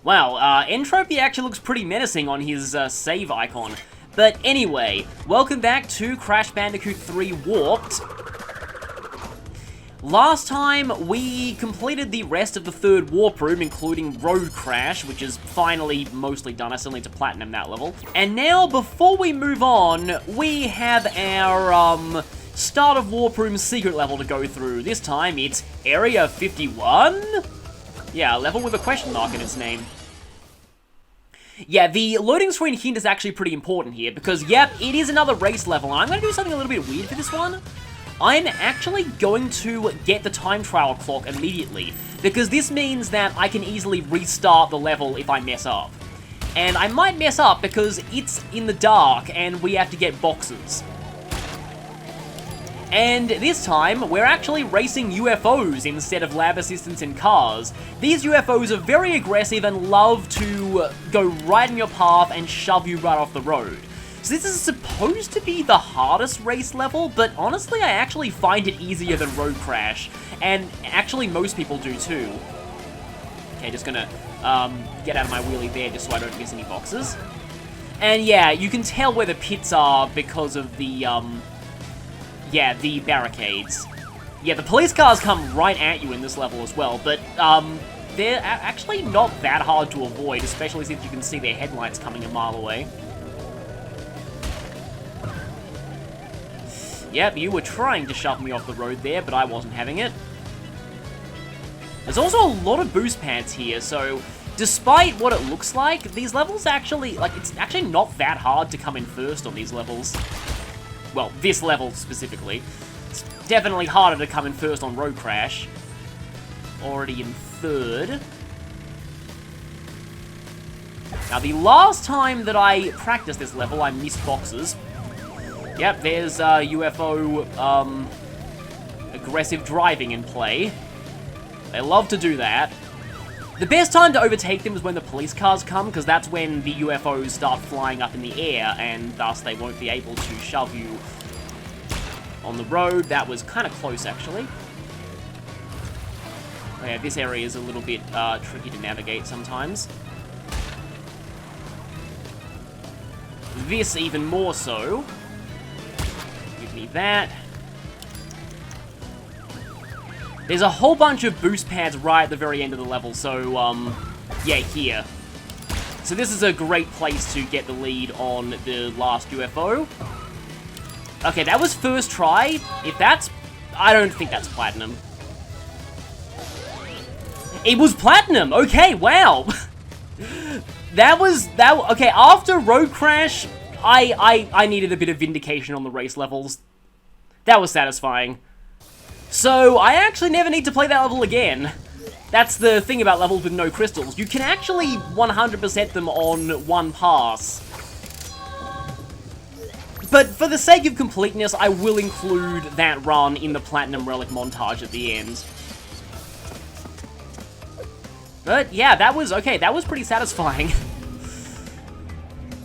Wow, Entropy actually looks pretty menacing on his save icon. But anyway, welcome back to Crash Bandicoot 3 Warped. Last time, we completed the rest of the third warp room, including Road Crash, which is finally mostly done. I still need to platinum that level. And now, before we move on, we have our, start of warp room secret level to go through. This time, it's Area 51? Yeah, a level with a question mark in its name. Yeah, the loading screen hint is actually pretty important here, because, yep, it is another race level, and I'm going to do something a little bit weird for this one. I'm actually going to get the time trial clock immediately, because this means that I can easily restart the level if I mess up. And I might mess up because it's in the dark and we have to get boxes. And this time, we're actually racing UFOs instead of lab assistants in cars. These UFOs are very aggressive and love to go right in your path and shove you right off the road. So this is supposed to be the hardest race level, but honestly I actually find it easier than Road Crash, and actually most people do too. Okay, just gonna get out of my wheelie there just so I don't miss any boxes. And yeah, you can tell where the pits are because of the, the barricades. Yeah, the police cars come right at you in this level as well, but they're actually not that hard to avoid, especially since you can see their headlights coming a mile away. Yep, you were trying to shove me off the road there, but I wasn't having it. There's also a lot of boost pads here, so despite what it looks like, these levels actually, it's actually not that hard to come in first on these levels. Well, this level specifically. It's definitely harder to come in first on Road Crash. Already in third. Now, the last time that I practiced this level, I missed boxes. Yep, there's UFO, aggressive driving in play. They love to do that. The best time to overtake them is when the police cars come, because that's when the UFOs start flying up in the air, and thus they won't be able to shove you on the road. That was kind of close, actually. Oh, yeah, this area is a little bit tricky to navigate sometimes. This even more so. Me that. There's a whole bunch of boost pads right at the very end of the level, so, yeah, here. So this is a great place to get the lead on the last UFO. Okay, that was first try. If that's... I don't think that's platinum. It was platinum! Okay, wow! Okay, after Road Crash... I needed a bit of vindication on the race levels. That was satisfying. So, I actually never need to play that level again. That's the thing about levels with no crystals. You can actually 100% them on one pass. But for the sake of completeness, I will include that run in the Platinum Relic montage at the end. But yeah, that was pretty satisfying.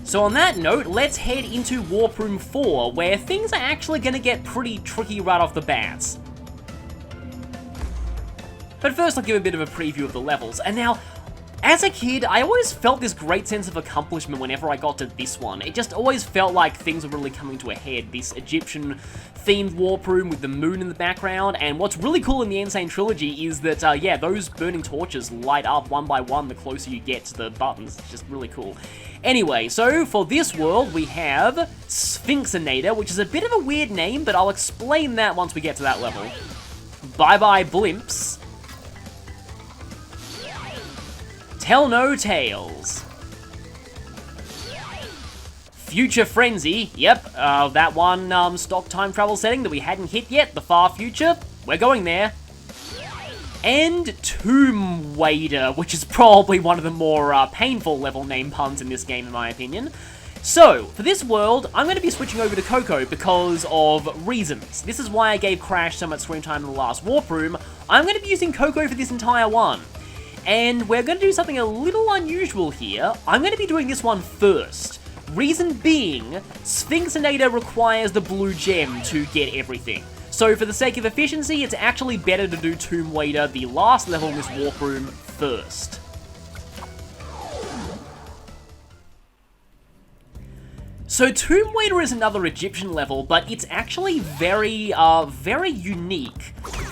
So on that note, let's head into Warp Room 4, where things are actually going to get pretty tricky right off the bat. But first, I'll give a bit of a preview of the levels. And now, as a kid, I always felt this great sense of accomplishment whenever I got to this one. It just always felt like things were really coming to a head. This Egyptian-themed warp room with the moon in the background. And what's really cool in the Sane Trilogy is that, yeah, those burning torches light up one by one the closer you get to the buttons. It's just really cool. Anyway, so for this world, we have Sphinxinator, which is a bit of a weird name, but I'll explain that once we get to that level. Bye-bye blimps. Tell no tales. Future Frenzy, yep, that one stock time travel setting that we hadn't hit yet, the far future, we're going there. And Tomb Wader, which is probably one of the more painful level name puns in this game, in my opinion. So, for this world, I'm going to be switching over to Coco because of reasons. This is why I gave Crash so much screen time in the last warp room. I'm going to be using Coco for this entire one. And we're going to do something a little unusual here. I'm going to be doing this one first. Reason being, Sphinxinator requires the blue gem to get everything. So for the sake of efficiency, it's actually better to do Tomb Wader, the last level in this warp room, first. So Tomb Waiter is another Egyptian level, but it's actually very unique.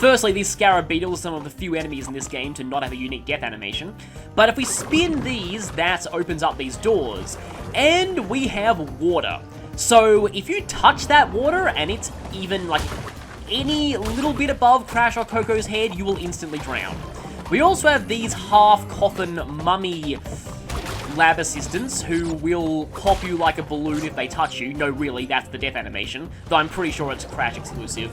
Firstly, these Scarab Beetles are some of the few enemies in this game to not have a unique death animation. But if we spin these, that opens up these doors. And we have water. So if you touch that water and it's even like any little bit above Crash or Coco's head, you will instantly drown. We also have these half-coffin mummy lab assistants who will pop you like a balloon if they touch you. No, really, that's the death animation, though I'm pretty sure it's Crash exclusive.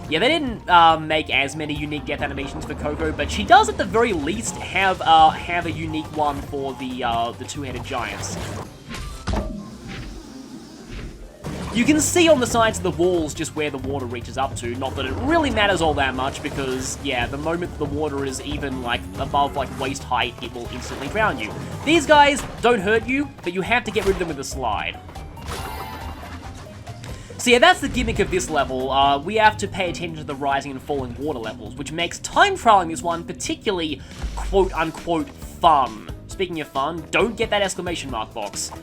Yeah, they didn't make as many unique death animations for Coco, but she does at the very least have a unique one for the two-headed giants. You can see on the sides of the walls just where the water reaches up to, not that it really matters all that much because, yeah, the moment the water is even, like, above, like, waist height, it will instantly drown you. These guys don't hurt you, but you have to get rid of them with a slide. So yeah, that's the gimmick of this level. We have to pay attention to the rising and falling water levels, which makes time trialing this one particularly quote-unquote fun. Speaking of fun, don't get that exclamation mark box.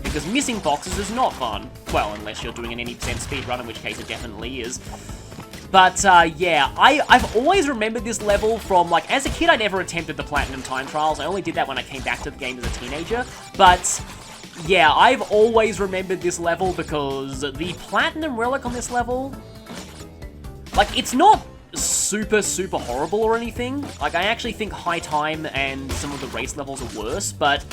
Because missing boxes is not fun. Well, unless you're doing an 80% speedrun, in which case it definitely is. But, yeah, I've always remembered this level from, like, as a kid I never attempted the Platinum Time Trials. I only did that when I came back to the game as a teenager. But, yeah, I've always remembered this level because the Platinum Relic on this level, like, it's not super horrible or anything. Like, I actually think High Time and some of the race levels are worse, but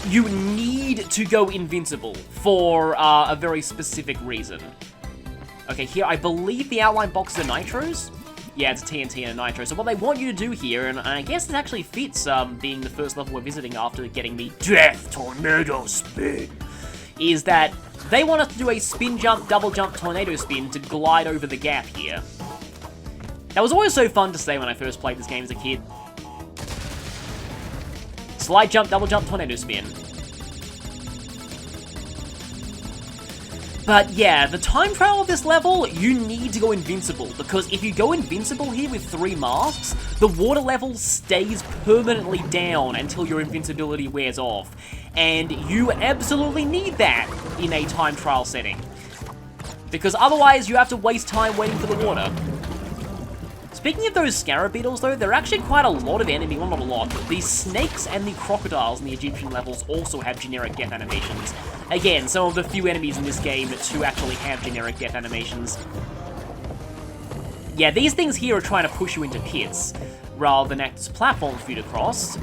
you need to go invincible for a very specific reason. Okay, here, I believe the outline box is a Nitros? Yeah, it's a TNT and a Nitro. So what they want you to do here, and I guess it actually fits being the first level we're visiting after getting the Death Tornado Spin, is that they want us to do a spin jump, double jump, tornado spin to glide over the gap here. That was always so fun to say when I first played this game as a kid. Slide jump, double jump, tornado spin. But yeah, the time trial of this level, you need to go invincible, because if you go invincible here with 3 masks, the water level stays permanently down until your invincibility wears off. And you absolutely need that in a time trial setting. Because otherwise you have to waste time waiting for the water. Speaking of those Scarab Beetles, though, there are actually quite a lot of enemy, well, not a lot, but the snakes and the crocodiles in the Egyptian levels also have generic death animations. Again, some of the few enemies in this game to actually have generic death animations. Yeah, these things here are trying to push you into pits, rather than act as platforms for you to cross.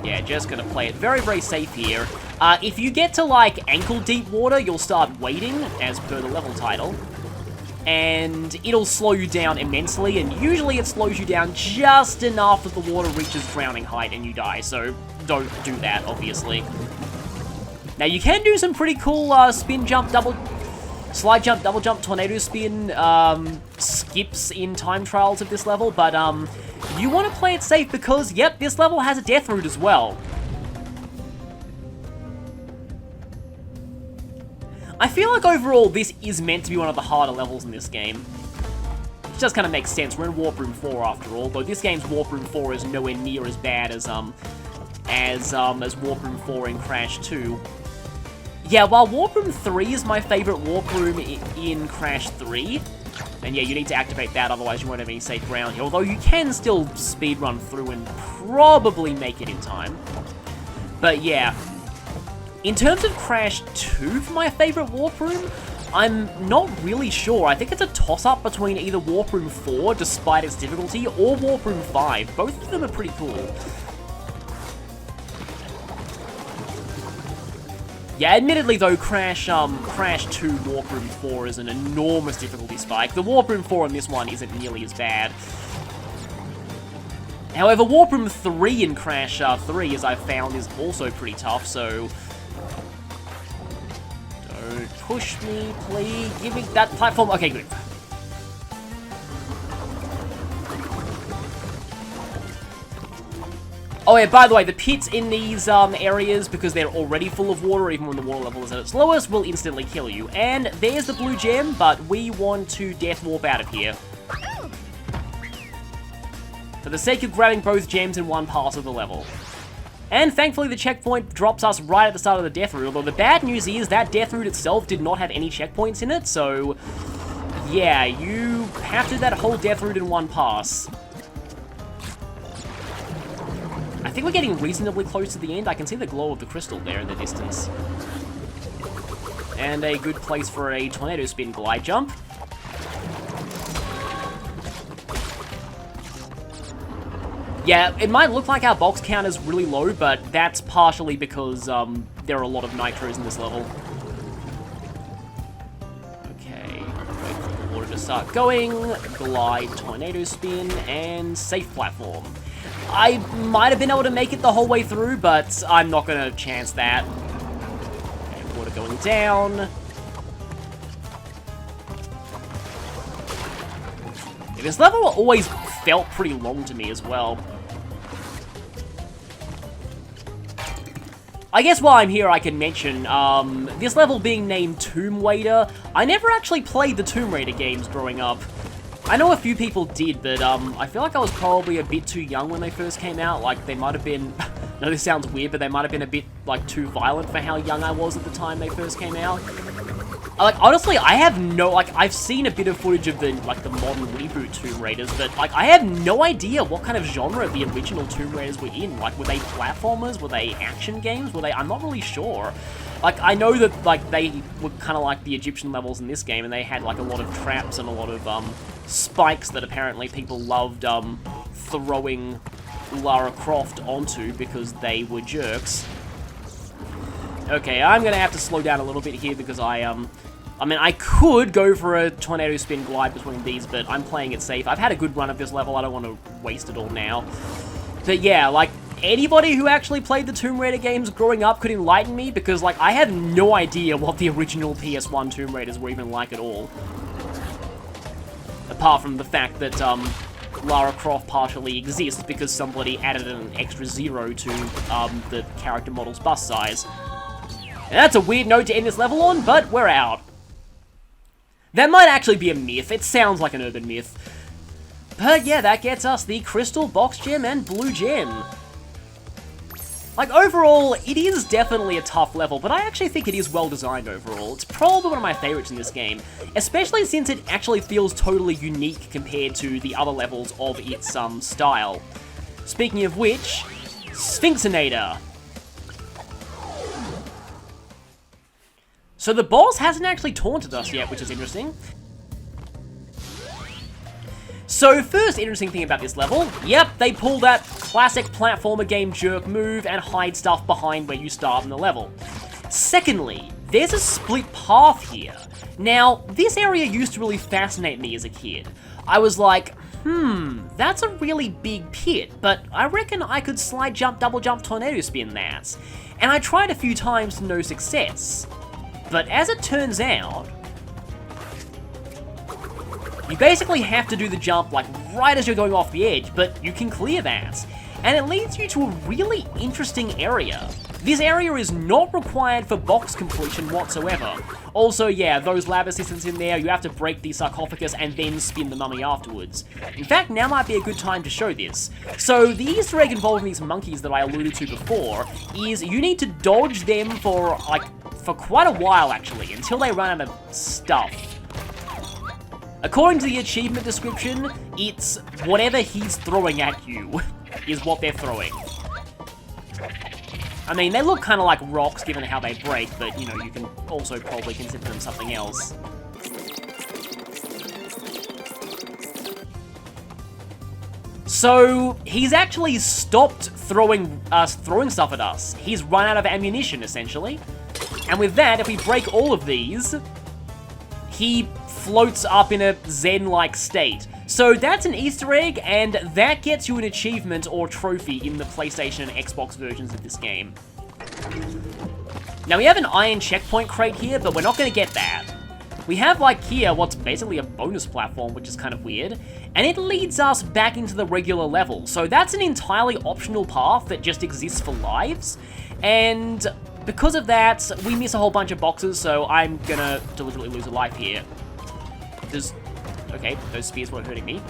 Yeah, just gonna play it very safe here. If you get to, like, ankle-deep water, you'll start wading, as per the level title. And it'll slow you down immensely, and usually it slows you down just enough that the water reaches drowning height and you die, so don't do that, obviously. Now, you can do some pretty cool spin jump, slide jump, double jump, tornado spin skips in time trials of this level, but you want to play it safe because, yep, this level has a death route as well. I feel like overall this is meant to be one of the harder levels in this game. Which does kind of make sense, we're in Warp Room 4 after all, though this game's Warp Room 4 is nowhere near as bad as Warp Room 4 in Crash 2. Yeah, while Warp Room 3 is my favorite Warp Room in Crash 3, and yeah, you need to activate that, otherwise you won't have any safe ground here, although you can still speedrun through and probably make it in time. But yeah. In terms of Crash 2 for my favorite Warp Room, I'm not really sure. I think it's a toss-up between either Warp Room 4, despite its difficulty, or Warp Room 5. Both of them are pretty cool. Yeah, admittedly though, Crash 2 Warp Room 4 is an enormous difficulty spike. The Warp Room 4 on this one isn't nearly as bad. However, Warp Room 3 in Crash 3, as I've found, is also pretty tough, so don't push me, please. Give me that platform. Okay, good. Oh yeah, by the way, the pits in these areas, because they're already full of water, even when the water level is at its lowest, will instantly kill you. And there's the blue gem, but we want to death warp out of here. For the sake of grabbing both gems in one pass of the level. And thankfully the checkpoint drops us right at the start of the death route, although the bad news is that death route itself did not have any checkpoints in it, so yeah, you have to do that whole death route in one pass. I think we're getting reasonably close to the end. I can see the glow of the crystal there in the distance. And a good place for a tornado spin glide jump. Yeah, it might look like our box count is really low, but that's partially because there are a lot of nitros in this level. Okay, wait for the water to start going, glide, tornado spin, and safe platform. I might have been able to make it the whole way through, but I'm not going to chance that. Okay, water going down. This level always felt pretty long to me as well. I guess while I'm here I can mention, this level being named Tomb Raider, I never actually played the Tomb Raider games growing up. I know a few people did, but I feel like I was probably a bit too young when they first came out. Like, they might have been, no, this sounds weird, but they might have been a bit, like, too violent for how young I was at the time they first came out. Like, honestly, I have no, like, I've seen a bit of footage of the, like, the modern reboot Tomb Raiders, but, like, I have no idea what kind of genre the original Tomb Raiders were in. Like, were they platformers? Were they action games? Were they, I'm not really sure. Like, I know that, like, they were kind of like the Egyptian levels in this game, and they had, like, a lot of traps and a lot of, spikes that apparently people loved, throwing Lara Croft onto because they were jerks. Okay, I'm gonna have to slow down a little bit here because I mean, I could go for a tornado spin glide between these, but I'm playing it safe. I've had a good run of this level, I don't want to waste it all now. But yeah, like, anybody who actually played the Tomb Raider games growing up could enlighten me, because, like, I have no idea what the original PS1 Tomb Raiders were even like at all. Apart from the fact that, Lara Croft partially exists because somebody added an extra 0 to, the character model's bust size. And that's a weird note to end this level on, but we're out. That might actually be a myth. It sounds like an urban myth. But yeah, that gets us the Crystal, Box Gem, and Blue Gem. Like, overall, it is definitely a tough level, but I actually think it is well designed overall. It's probably one of my favorites in this game, especially since it actually feels totally unique compared to the other levels of its, style. Speaking of which, Sphinxinator. So the boss hasn't actually taunted us yet, which is interesting. So first interesting thing about this level, yep, they pull that classic platformer game jerk move and hide stuff behind where you start in the level. Secondly, there's a split path here. Now, this area used to really fascinate me as a kid. I was like, that's a really big pit, but I reckon I could slide jump, double jump, tornado spin that. And I tried a few times to no success. But as it turns out, you basically have to do the jump like right as you're going off the edge, but you can clear that. And it leads you to a really interesting area. This area is not required for box completion whatsoever. Also, yeah, those lab assistants in there, you have to break the sarcophagus and then spin the mummy afterwards. In fact, now might be a good time to show this. So, the Easter egg involving these monkeys that I alluded to before is you need to dodge them for, like, for quite a while, actually, until they run out of stuff. According to the achievement description, it's whatever he's throwing at you is what they're throwing. I mean, they look kind of like rocks given how they break, but, you know, you can also probably consider them something else. So, he's actually stopped throwing stuff at us. He's run out of ammunition, essentially. And with that, if we break all of these, he floats up in a Zen-like state. So that's an Easter egg, and that gets you an achievement or trophy in the PlayStation and Xbox versions of this game. Now we have an iron checkpoint crate here, but we're not going to get that. We have, like, here, what's basically a bonus platform, which is kind of weird, and it leads us back into the regular level. So that's an entirely optional path that just exists for lives, and because of that, we miss a whole bunch of boxes, so I'm gonna deliberately lose a life here. Okay, those spears weren't hurting me.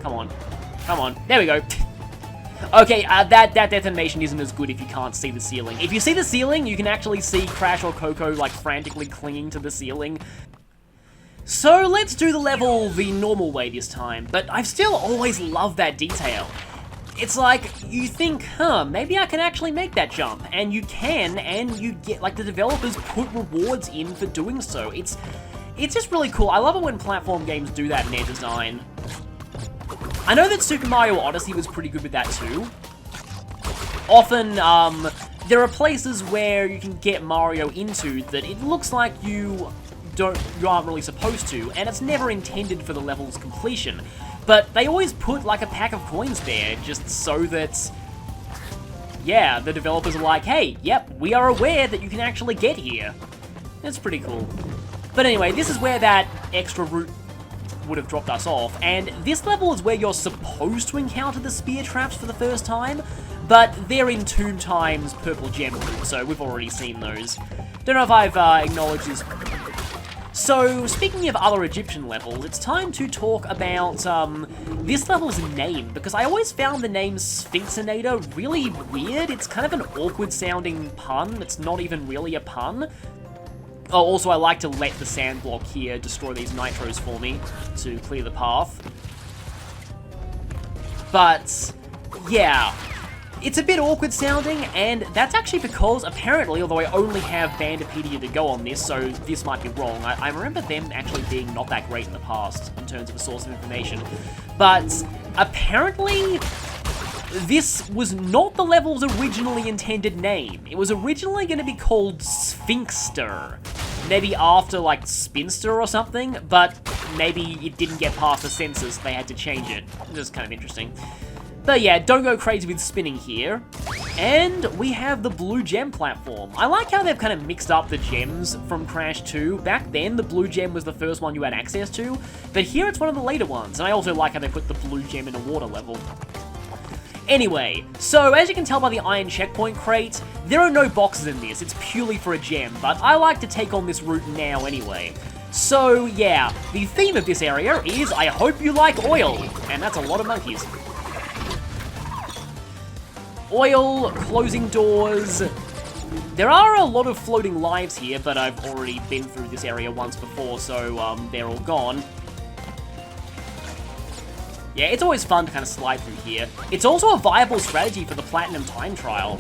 Come on. Come on. There we go. Okay, that death animation isn't as good if you can't see the ceiling. If you see the ceiling, you can actually see Crash or Coco, like, frantically clinging to the ceiling. So let's do the level the normal way this time, but I've still always loved that detail. It's like, you think, maybe I can actually make that jump, and you can, and you get, like, the developers put rewards in for doing so. It's just really cool. I love it when platform games do that in their design. I know that Super Mario Odyssey was pretty good with that too. Often, there are places where you can get Mario into that it looks like you aren't really supposed to, and it's never intended for the level's completion. But they always put, like, a pack of coins there, just so that, yeah, the developers are like, hey, yep, we are aware that you can actually get here. That's pretty cool. But anyway, this is where that extra route would have dropped us off, and this level is where you're supposed to encounter the spear traps for the first time, but they're in Tomb Time's purple gem route, so we've already seen those. Don't know if I've acknowledged this. So, speaking of other Egyptian levels, it's time to talk about this level's name, because I always found the name Sphinxinator really weird. It's kind of an awkward sounding pun. It's not even really a pun. Oh, also I like to let the sand block here destroy these nitros for me to clear the path. But, yeah. It's a bit awkward sounding, and that's actually because, apparently, although I only have Bandipedia to go on this, so this might be wrong, I remember them actually being not that great in the past, in terms of a source of information, but apparently, this was not the level's originally intended name. It was originally going to be called Sphinxter, maybe after, like, Spinster or something, but maybe it didn't get past the censors, they had to change it. Just kind of interesting. But yeah, don't go crazy with spinning here. And we have the blue gem platform. I like how they've kind of mixed up the gems from Crash 2. Back then, the blue gem was the first one you had access to, but here it's one of the later ones. And I also like how they put the blue gem in a water level. Anyway, so as you can tell by the iron checkpoint crate, there are no boxes in this. It's purely for a gem, but I like to take on this route now anyway. So yeah, the theme of this area is I hope you like oil, and that's a lot of monkeys. Oil, closing doors. There are a lot of floating lives here, but I've already been through this area once before, so they're all gone. Yeah, it's always fun to kind of slide through here. It's also a viable strategy for the Platinum Time Trial.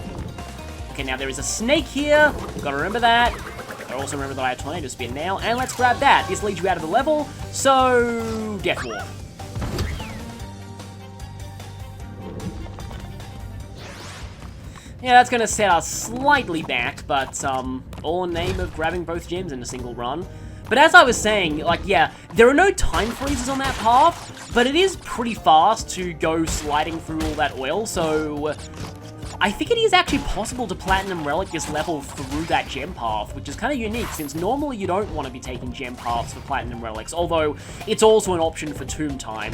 Okay, now there is a snake here. Gotta remember that. I also remember that I have Tornado Spin now, and let's grab that. This leads you out of the level, so Death Walk. Yeah, that's going to set us slightly back, but all in the name of grabbing both gems in a single run. But as I was saying, like, yeah, there are no time freezes on that path, but it is pretty fast to go sliding through all that oil, so I think it is actually possible to Platinum Relic this level through that gem path, which is kind of unique, since normally you don't want to be taking gem paths for Platinum Relics, although it's also an option for Tomb Time.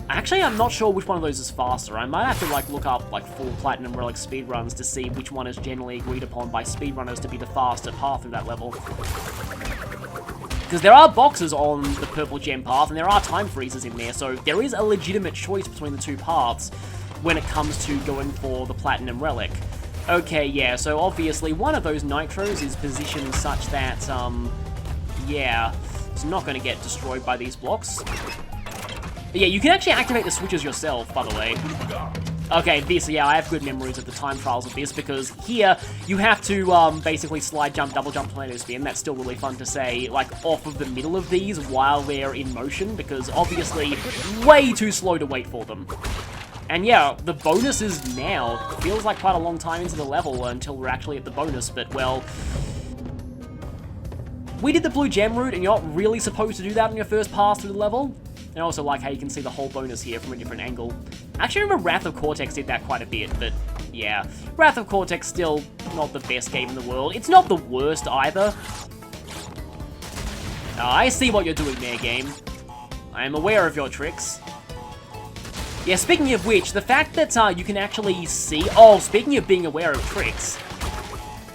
Actually, I'm not sure which one of those is faster. I might have to, like, look up, like, full Platinum Relic speedruns to see which one is generally agreed upon by speedrunners to be the faster path through that level. Because there are boxes on the purple gem path, and there are time freezes in there, so there is a legitimate choice between the two paths when it comes to going for the Platinum Relic. Okay, yeah, so obviously one of those nitros is positioned such that, yeah, it's not going to get destroyed by these blocks. But yeah, you can actually activate the switches yourself, by the way. Okay, this, yeah, I have good memories of the time trials of this, because here, you have to, basically slide jump, double jump, tornado spin. That's still really fun to say, like, off of the middle of these while they're in motion, because obviously, way too slow to wait for them. And yeah, the bonus is now. It feels like quite a long time into the level until we're actually at the bonus, but, well, we did the blue gem route, and you're not really supposed to do that on your first pass through the level. And I also like how you can see the whole bonus here from a different angle. I actually remember Wrath of Cortex did that quite a bit, but yeah. Wrath of Cortex still not the best game in the world. It's not the worst either. I see what you're doing there, game. I am aware of your tricks. Yeah, speaking of which, the fact that you can actually see... Oh, speaking of being aware of tricks.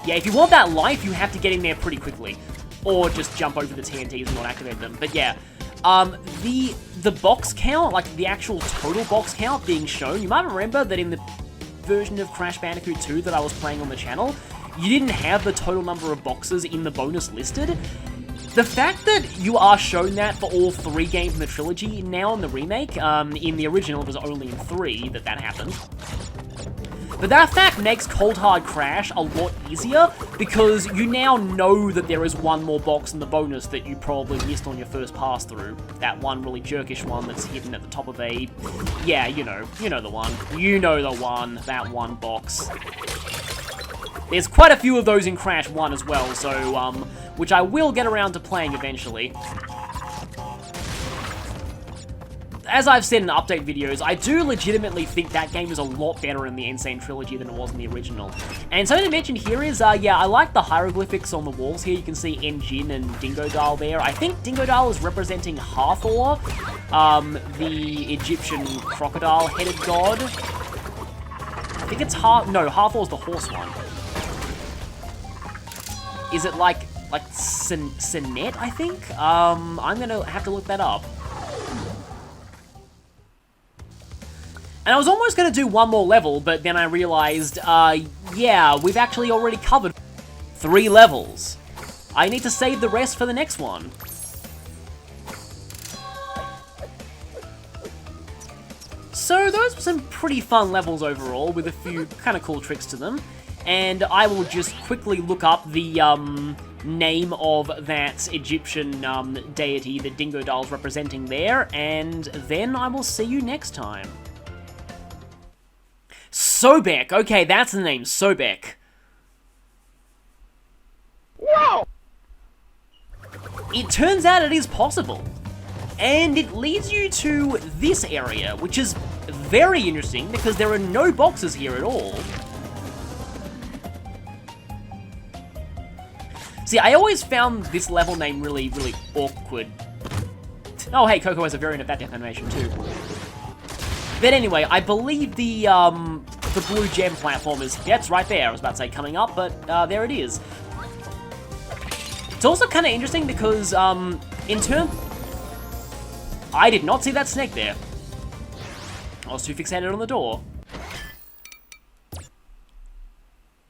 Yeah, if you want that life, you have to get in there pretty quickly. Or just jump over the TNTs and not activate them. But yeah, The box count, like the actual total box count being shown, you might remember that in the version of Crash Bandicoot 2 that I was playing on the channel, you didn't have the total number of boxes in the bonus listed. The fact that you are shown that for all 3 games in the trilogy now in the remake, in the original it was only in 3 that happened. But that fact makes Cold Hard Crash a lot easier, because you now know that there is one more box in the bonus that you probably missed on your first pass through. That one really jerkish one that's hidden at the top of a... Yeah, you know the one. You know the one, that one box. There's quite a few of those in Crash 1 as well, so, which I will get around to playing eventually. As I've said in update videos, I do legitimately think that game is a lot better in the Insane Trilogy than it was in the original. And something to mention here is, yeah, I like the hieroglyphics on the walls here. You can see Engine and Dingodile there. I think Dingodile is representing Hathor, the Egyptian crocodile-headed god. I think it's no, Hathor's the horse one. Is it like Sinet, I think? I'm gonna have to look that up. And I was almost going to do one more level, but then I realized, yeah, we've actually already covered 3 levels. I need to save the rest for the next one. So those were some pretty fun levels overall, with a few kind of cool tricks to them. And I will just quickly look up the name of that Egyptian deity that Dingodile's representing there, and then I will see you next time. Sobek! Okay, that's the name, Sobek. Wow! It turns out it is possible. And it leads you to this area, which is very interesting because there are no boxes here at all. See, I always found this level name really, really awkward. Oh, hey, Coco has a variant of that death animation too. But anyway, I believe the blue gem platform is... Yeah, it's right there. I was about to say coming up, but there it is. It's also kind of interesting because, in terms... I did not see that snake there. I was too fixated on the door.